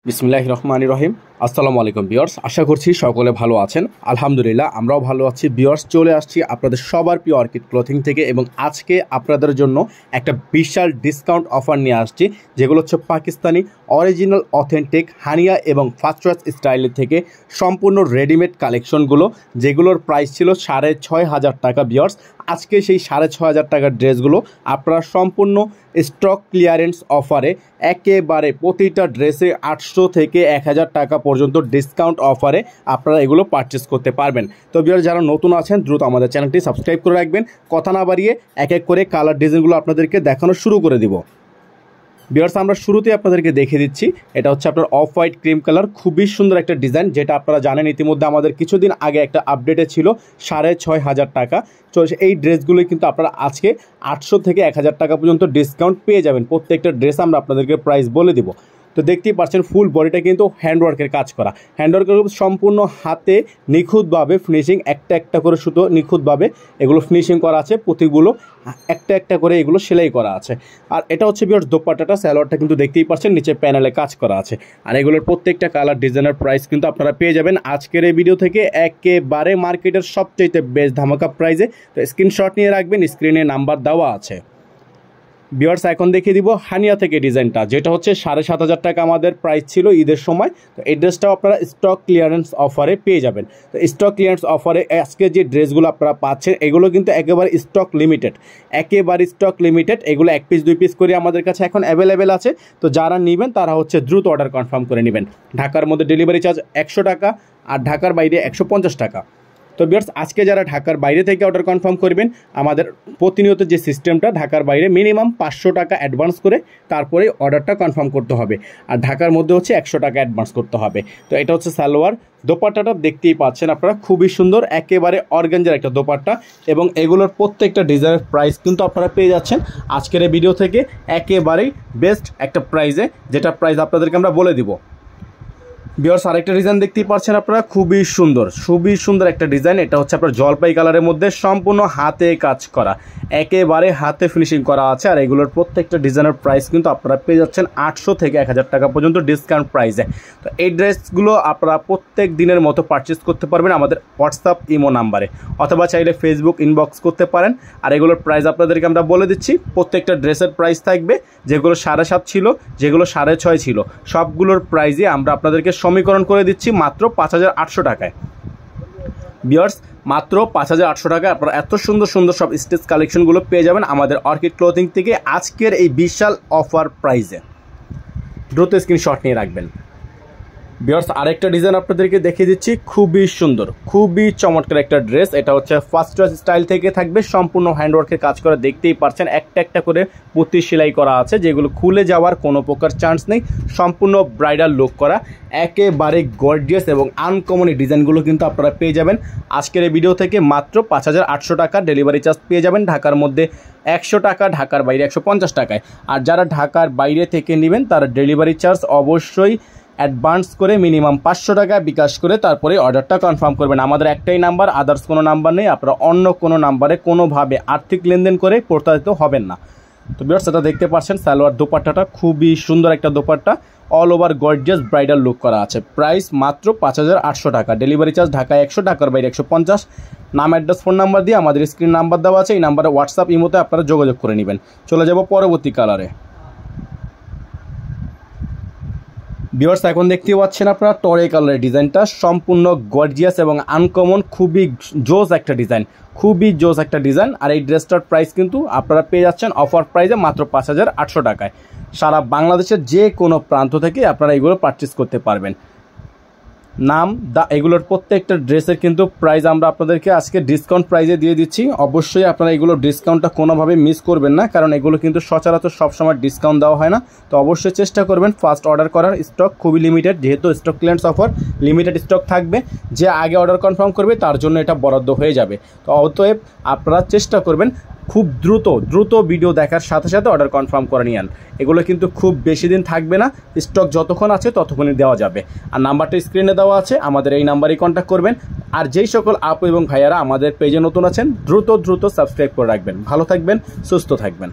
বিসমিল্লাহির রহমানির রহিম। আসসালামু আলাইকুম ভিউয়ার্স, আশা করছি সকলে ভালো আছেন। আলহামদুলিল্লাহ আমরাও ভালো আছি। ভিউয়ার্স, চলে আসছি আপনাদের সবার প্রিয় অর্কিড ক্লথিং থেকে এবং আজকে আপনাদের জন্য একটা বিশাল ডিসকাউন্ট অফার নিয়ে আসছি, যেগুলো হচ্ছে পাকিস্তানি অরিজিনাল অথেন্টিক হানিয়া এবং ফার্স্ট চয়েস স্টাইলের থেকে সম্পূর্ণ রেডিমেড কালেকশনগুলো, যেগুলোর প্রাইস ছিল 6,500 টাকা। ভিউয়ার্স, আজকে সেই 6,500 টাকার ড্রেসগুলো আপনারা সম্পূর্ণ স্টক ক্লিয়ারেন্স অফারে একেবারে প্রতিটা ড্রেসে 800 থেকে 1000 টাকা পর্যন্ত ডিসকাউন্ট অফারে আপনারা এগুলো পারচেস করতে পারবেন। তো ভিউয়ার্স, যারা নতুন আছেন দ্রুত আমাদের চ্যানেলটি সাবস্ক্রাইব করে রাখবেন। কথা না বাড়িয়ে এক এক করে কালার ডিজাইনগুলো আপনাদেরকে দেখানো শুরু করে দিব। ভিউয়ার্স, আমরা শুরুতে আপনাদেরকে দেখিয়ে দিচ্ছি, এটা হচ্ছে আপনার অফ হোয়াইট ক্রিম কালার, খুবই সুন্দর একটা ডিজাইন, যেটা আপনারা জানেন ইতিমধ্যে আমাদের কিছুদিন আগে একটা আপডেটে ছিল 6,500 টাকা। তো এই ড্রেসগুলোই কিন্তু আপনারা আজকে 800 থেকে 1000 টাকা পর্যন্ত ডিসকাউন্ট পেয়ে যাবেন। প্রত্যেকটা ড্রেস আমরা আপনাদেরকে প্রাইস বলে দিব। তো দেখতেই পাচ্ছেন ফুল বডিটা কিন্তু হ্যান্ডওয়ার্কের কাজ করা, হ্যান্ডওয়ার্কের সম্পূর্ণ হাতে নিখুঁতভাবে ফিনিশিং, একটা একটা করে সুতো নিখুঁতভাবে এগুলো ফিনিশিং করা আছে, পুঁতিগুলো একটা একটা করে এগুলো সেলাই করা আছে। আর এটা হচ্ছে ভিউয়ার্স দোপাট্টাটা, সালোয়ারটা কিন্তু দেখতেই পাচ্ছেন নিচে প্যানেলে কাজ করা আছে। আর এগুলোর প্রত্যেকটা কালার ডিজাইনের প্রাইস কিন্তু আপনারা পেয়ে যাবেন আজকের এই ভিডিও থেকে একেবারে মার্কেটের সবচাইতে বেস্ট ধামাকা প্রাইসে। তো স্ক্রিনশট নিয়ে রাখবেন, স্ক্রিনে নাম্বার দেওয়া আছে। ভিউয়ার্স, এখন দেখিয়ে দিব হানিয়া থেকে ডিজাইনটা, যেটা হচ্ছে 7,500 টাকা আমাদের প্রাইস ছিল ঈদের সময়। তো এই ড্রেসটাও আপনারা স্টক ক্লিয়ারেন্স অফারে পেয়ে যাবেন। তো স্টক ক্লিয়ারেন্স অফারে আজকে যে ড্রেসগুলো আপনারা পাচ্ছেন এগুলো কিন্তু একেবারে স্টক লিমিটেড, একেবারে স্টক লিমিটেড। এগুলো 1 পিস 2 পিস করে আমাদের কাছে এখন অ্যাভেলেবেল আছে। তো যারা নেবেন তারা হচ্ছে দ্রুত অর্ডার কনফার্ম করে নেবেন। ঢাকার মধ্যে ডেলিভারি চার্জ 100 টাকা আর ঢাকার বাইরে 150 টাকা। তো ভিউয়ার্স, আজকে যারা ঢাকার বাইরে থেকে অর্ডার কনফার্ম করবেন, আমাদের প্রতিনিয়ত যে সিস্টেমটা, ঢাকার বাইরে মিনিমাম 500 টাকা অ্যাডভান্স করে তারপরে অর্ডারটা কনফার্ম করতে হবে, আর ঢাকার মধ্যে হচ্ছে 100 টাকা অ্যাডভান্স করতে হবে। তো এটা হচ্ছে সালোয়ার, দোপাট্টাটা দেখতেই পাচ্ছেন আপনারা, খুবই সুন্দর একেবারে অর্গানজার একটা দোপাট্টা এবং এগুলোর প্রত্যেকটা ডিজাইনের প্রাইস কিন্তু আপনারা পেয়ে যাচ্ছেন আজকের এই ভিডিও থেকে একেবারেই বেস্ট একটা প্রাইসে, যেটা প্রাইস আপনাদেরকে আমরা বলে দিব। ভিউয়ার্স, আরেকটা ডিজাইন দেখতেই পাচ্ছেন আপনারা, খুবই সুন্দর একটা ডিজাইন। এটা হচ্ছে আপনার জলপাই কালারের মধ্যে সম্পূর্ণ হাতে কাজ করা, একেবারে হাতে ফিনিশিং করা আছে। আর এগুলোর প্রত্যেকটা ডিজাইনের প্রাইস কিন্তু আপনারা পেয়ে যাচ্ছেন 800 থেকে 1000 টাকা পর্যন্ত ডিসকাউন্ট প্রাইসে। তো এই ড্রেসগুলো আপনারা প্রত্যেক দিনের মতো পারচেস করতে পারবেন আমাদের হোয়াটসঅ্যাপ ইমো নাম্বারে, অথবা চাইলে ফেসবুক ইনবক্স করতে পারেন। আর এগুলোর প্রাইস আপনাদেরকে আমরা বলে দিচ্ছি। প্রত্যেকটা ড্রেসের প্রাইস থাকবে, যেগুলো 7.5 ছিল, যেগুলো 6.5 ছিল, সবগুলোর প্রাইসে আমরা আপনাদেরকে সমীকরণ করে দিচ্ছি মাত্র 5,800 টাকায়। ভিউয়ার্স, মাত্র 5,800 টাকায় আপনারা এত সুন্দর সব স্টেজ কালেকশনগুলো পেয়ে যাবেন আমাদের অর্কিড ক্লথিং থেকে আজকের এই বিশাল অফার প্রাইসে। দ্রুত স্ক্রিনশট নিয়ে রাখবেন। ভিউয়ার্স, আরেকটা ডিজাইন আপনাদেরকে দেখিয়ে দিচ্ছি, খুবই সুন্দর, খুবই চমৎকার একটা ড্রেস। এটা হচ্ছে ফার্স্ট চয়েস স্টাইল থেকে থাকবে, সম্পূর্ণ হ্যান্ডওয়ার্কের কাজ করা, দেখতেই পাচ্ছেন একটা একটা করে পুঁতি সেলাই করা আছে, যেগুলো খুলে যাওয়ার কোনো প্রকার চান্স নেই। সম্পূর্ণ ব্রাইডাল লুক করা, একেবারে গর্জিয়াস এবং আনকমন এই ডিজাইনগুলো কিন্তু আপনারা পেয়ে যাবেন আজকের এই ভিডিও থেকে মাত্র 5,800 টাকা। ডেলিভারি চার্জ পেয়ে যাবেন ঢাকার মধ্যে 100 টাকা, ঢাকার বাইরে 150 টাকায়। আর যারা ঢাকার বাইরে থেকে নেবেন তারা ডেলিভারি চার্জ অবশ্যই অ্যাডভান্স করে মিনিমাম 500 টাকা বিকাশ করে তারপরে অর্ডারটা কনফার্ম করবেন। আমাদের একটাই নাম্বার, আদার্স কোনো নাম্বার নেই। আপনারা অন্য কোনো নাম্বারে কোনোভাবে আর্থিক লেনদেন করে প্রতারিত হবেন না। তো ভিউয়ার্স, এটা দেখতে পাচ্ছেন সালোয়ার দোপাট্টাটা, খুবই সুন্দর একটা dupatta, all over gorgeous bridal look করা আছে। প্রাইস মাত্র 5,800 টাকা। ডেলিভারি চার্জ ঢাকায় 100, ঢাকার বাইরে 150। নাম, অ্যাড্রেস, ফোন নাম্বার দিয়ে আমাদের স্ক্রিন নাম্বার দেওয়া আছে, এই নাম্বারে হোয়াটসঅ্যাপ ইমোতে আপনারা যোগাযোগ করে নেবেন। চলে যাব পরবর্তী কালারে। ভিউয়ার্স, এখন দেখতে পাচ্ছেন আপনারা টরে কালারের ডিজাইনটা, সম্পূর্ণ গর্জিয়াস এবং আনকমন, খুবই জোস একটা ডিজাইন। আর এই ড্রেসটার প্রাইস কিন্তু আপনারা পেয়ে যাচ্ছেন অফার প্রাইসে মাত্র 5,800 টাকায়। সারা বাংলাদেশের যে কোনো প্রান্ত থেকে আপনারা এগুলো পারচেস করতে পারবেন। নাম এগুলোর প্রত্যেকটা ড্রেসের কিন্তু প্রাইস আমরা আপনাদেরকে আজকে ডিসকাউন্ট প্রাইসে দিয়ে দিচ্ছি। অবশ্যই আপনারা এগুলো ডিসকাউন্টটা কোনোভাবে মিস করবেন না, কারণ এগুলো কিন্তু সচরাচর সবসময় ডিসকাউন্ট দেওয়া হয় না। তো অবশ্যই চেষ্টা করবেন ফার্স্ট অর্ডার করার। স্টক খুবই লিমিটেড, যেহেতু stock clearance offer, limited stock থাকবে। যে আগে অর্ডার কনফার্ম করবে তার জন্য এটা বরাদ্দ হয়ে যাবে। তো অতএব আপনারা চেষ্টা করবেন খুব দ্রুত ভিডিও দেখার সাথে সাথে অর্ডার কনফার্ম করে নিন। এগুলো কিন্তু খুব বেশি দিন থাকবে না, স্টক যতক্ষণ আছে ততক্ষণই দেওয়া যাবে। আর নাম্বারটা স্ক্রিনে দেওয়া আছে, আমাদের এই নাম্বারেই কন্ট্যাক্ট করবেন। আর যেই সকল আপু এবং ভাইয়ারা আমাদের পেজে নতুন আছেন দ্রুত সাবস্ক্রাইব করে রাখবেন। ভালো থাকবেন, সুস্থ থাকবেন।